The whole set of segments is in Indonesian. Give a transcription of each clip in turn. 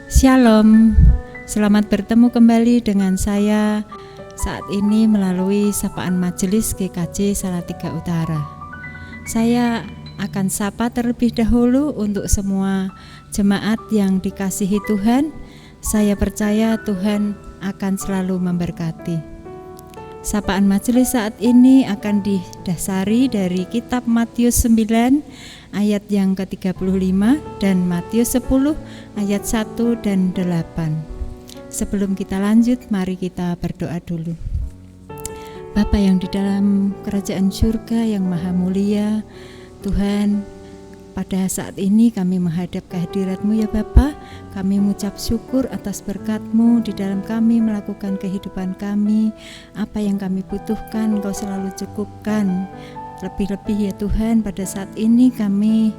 Shalom, selamat bertemu kembali dengan saya saat ini melalui sapaan Majelis GKJ Salatiga Utara. Saya akan sapa terlebih dahulu untuk semua jemaat yang dikasihi Tuhan. Saya percaya Tuhan akan selalu memberkati. Sapaan majelis saat ini akan didasari dari kitab Matius 9 ayat yang ke-35 dan Matius 10 ayat 1 dan 8. Sebelum kita lanjut, mari kita berdoa dulu. Bapa yang di dalam kerajaan surga yang maha mulia, Tuhan, pada saat ini kami menghadap kehadirat-Mu ya Bapa. Kami mengucap syukur atas berkat-Mu di dalam kami melakukan kehidupan kami. Apa yang kami butuhkan Engkau selalu cukupkan. Lebih-lebih ya Tuhan, pada saat ini kami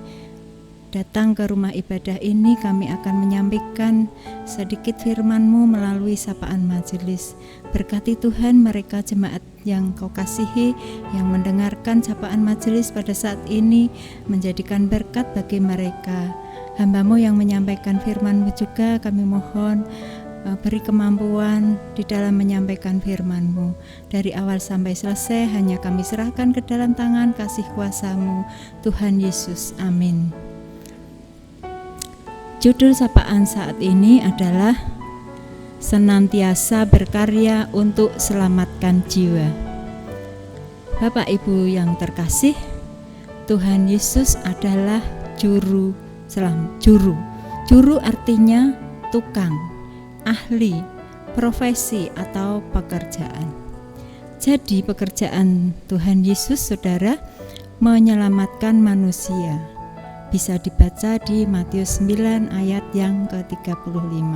datang ke rumah ibadah ini, kami akan menyampaikan sedikit firman-Mu melalui sapaan majelis. Berkati Tuhan mereka jemaat yang Kau kasihi, yang mendengarkan sapaan majelis pada saat ini, menjadikan berkat bagi mereka. Hamba-Mu yang menyampaikan firman-Mu juga kami mohon beri kemampuan di dalam menyampaikan firman-Mu. Dari awal sampai selesai hanya kami serahkan ke dalam tangan kasih kuasa-Mu, Tuhan Yesus. Amin. Judul sapaan saat ini adalah senantiasa berkarya untuk selamatkan jiwa. Bapak Ibu yang terkasih, Tuhan Yesus adalah juru artinya tukang, ahli, profesi atau pekerjaan. Jadi pekerjaan Tuhan Yesus, saudara, menyelamatkan manusia. Bisa dibaca di Matius 9 ayat yang ke-35.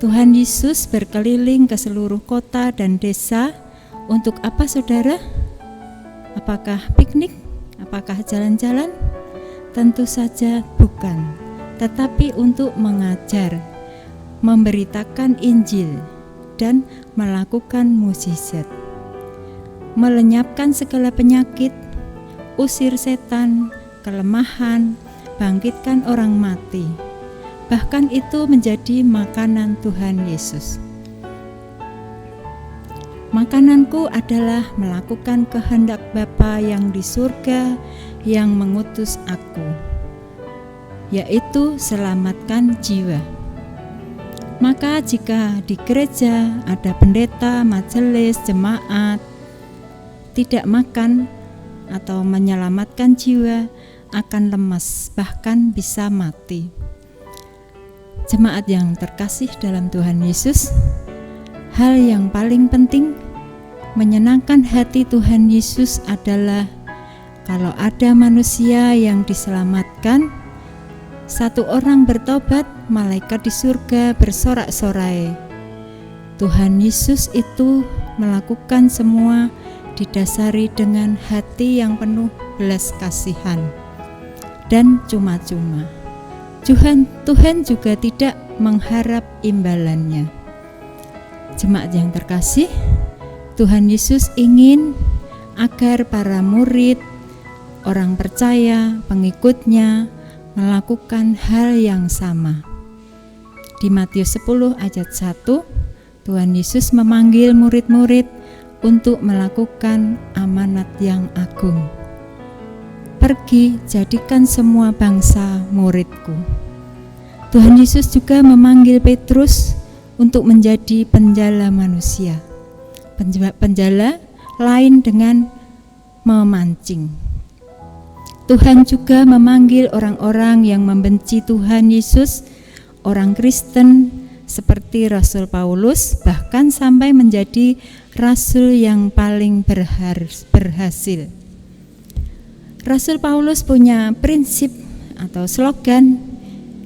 Tuhan Yesus berkeliling ke seluruh kota dan desa. Untuk apa saudara? Apakah piknik? Apakah jalan-jalan? Tentu saja bukan, tetapi untuk mengajar, memberitakan Injil, dan melakukan mukjizat, melenyapkan segala penyakit, usir setan, kelemahan, bangkitkan orang mati. Bahkan itu menjadi makanan Tuhan Yesus. Makananku adalah melakukan kehendak Bapa yang di surga yang mengutus aku, yaitu selamatkan jiwa. Maka jika di gereja ada pendeta, majelis, jemaat tidak makan atau menyelamatkan jiwa, akan lemas, bahkan bisa mati. Jemaat yang terkasih dalam Tuhan Yesus, hal yang paling penting menyenangkan hati Tuhan Yesus adalah kalau ada manusia yang diselamatkan, satu orang bertobat, malaikat di surga bersorak-sorai. Tuhan Yesus itu melakukan semua didasari dengan hati yang penuh belas kasihan dan cuma-cuma. Tuhan juga tidak mengharap imbalannya. Jemaat yang terkasih, Tuhan Yesus ingin agar para murid, orang percaya, pengikutnya melakukan hal yang sama. Di Matius 10 ayat 1, Tuhan Yesus memanggil murid-murid untuk melakukan amanat yang agung. Pergi, jadikan semua bangsa muridku. Tuhan Yesus juga memanggil Petrus untuk menjadi penjala manusia. Penjala lain dengan memancing. Tuhan juga memanggil orang-orang yang membenci Tuhan Yesus, orang Kristen seperti Rasul Paulus, bahkan sampai menjadi rasul yang paling berhasil. Rasul Paulus punya prinsip atau slogan,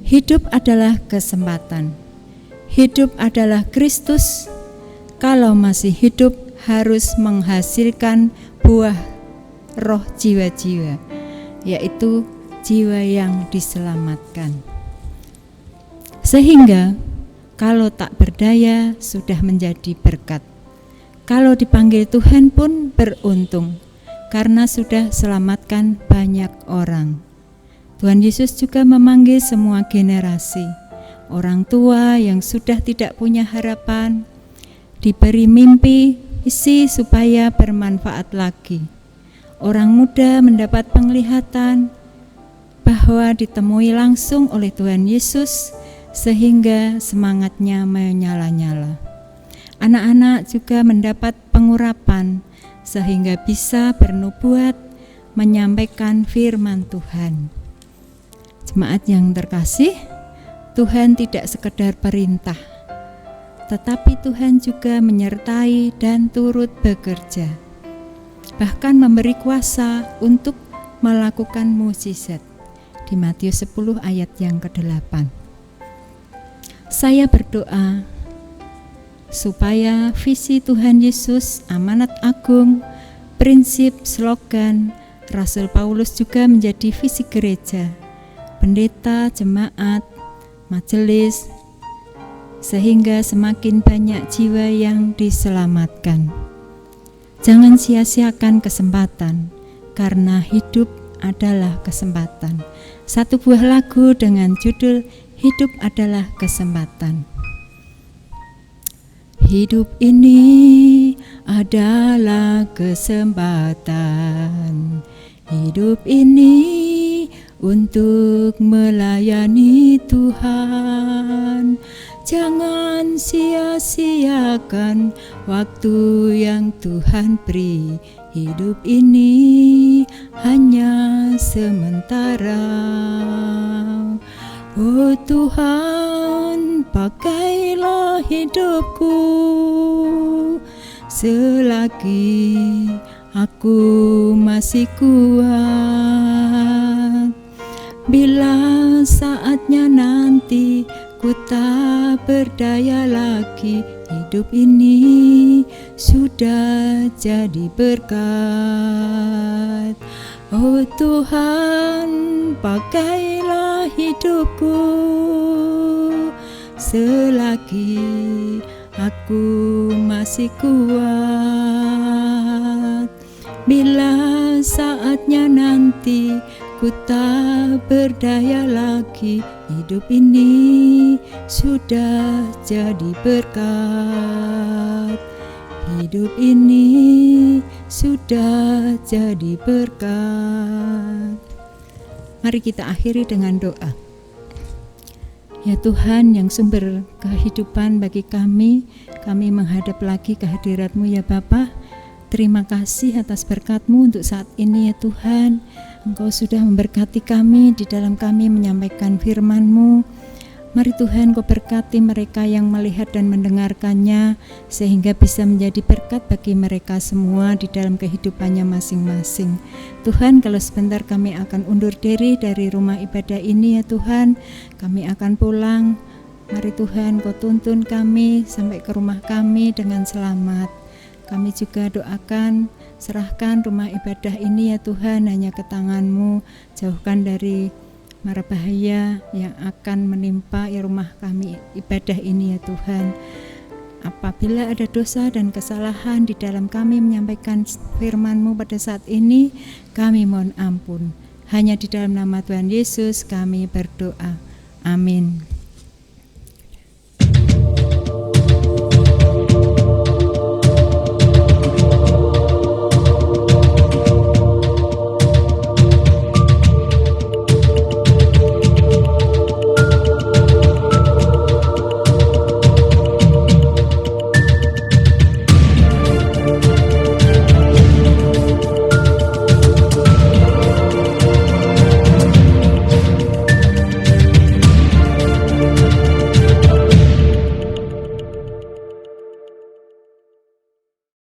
hidup adalah kesempatan. Hidup adalah Kristus. Kalau masih hidup harus menghasilkan buah roh jiwa-jiwa, yaitu jiwa yang diselamatkan. Sehingga kalau tak berdaya sudah menjadi berkat. Kalau dipanggil Tuhan pun beruntung, karena sudah selamatkan banyak orang. Tuhan Yesus juga memanggil semua generasi, orang tua yang sudah tidak punya harapan diberi mimpi isi supaya bermanfaat lagi. Orang muda mendapat penglihatan bahwa ditemui langsung oleh Tuhan Yesus sehingga semangatnya menyala-nyala. Anak-anak juga mendapat pengurapan sehingga bisa bernubuat menyampaikan firman Tuhan. Jemaat yang terkasih, Tuhan tidak sekedar perintah, tetapi Tuhan juga menyertai dan turut bekerja, bahkan memberi kuasa untuk melakukan mukjizat. Di Matius 10 ayat yang ke-8. Saya berdoa supaya visi Tuhan Yesus, amanat agung, prinsip, slogan Rasul Paulus juga menjadi visi gereja, pendeta, jemaat, majelis, sehingga semakin banyak jiwa yang diselamatkan. Jangan sia-siakan kesempatan, karena hidup adalah kesempatan. Satu buah lagu dengan judul Hidup adalah Kesempatan. Hidup ini adalah kesempatan. Hidup ini untuk melayani Tuhan. Jangan sia-siakan waktu yang Tuhan beri. Hidup ini hanya sementara. Oh Tuhan, pakailah hidupku selagi aku masih kuat. Bila saatnya nanti ku tak berdaya lagi, hidup ini sudah jadi berkat. Oh Tuhan, pakailah hidupku selagi aku masih kuat. Bila saatnya nanti ku tak berdaya lagi, hidup ini sudah jadi berkat. Hidup ini sudah jadi berkat. Mari kita akhiri dengan doa. Ya Tuhan yang sumber kehidupan bagi kami menghadap lagi kehadirat-Mu ya Bapa. Terima kasih atas berkat-Mu untuk saat ini ya Tuhan. Engkau sudah memberkati kami, di dalam kami menyampaikan firman-Mu. Mari Tuhan Kau berkati mereka yang melihat dan mendengarkannya, sehingga bisa menjadi berkat bagi mereka semua di dalam kehidupannya masing-masing. Tuhan, kalau sebentar kami akan undur diri dari rumah ibadah ini ya Tuhan, kami akan pulang. Mari Tuhan Kau tuntun kami sampai ke rumah kami dengan selamat. Kami juga doakan, serahkan rumah ibadah ini ya Tuhan hanya ke tangan-Mu, jauhkan dari mara bahaya yang akan menimpa ya rumah kami ibadah ini ya Tuhan. Apabila ada dosa dan kesalahan di dalam kami menyampaikan firman-Mu pada saat ini, kami mohon ampun. Hanya di dalam nama Tuhan Yesus kami berdoa. Amin.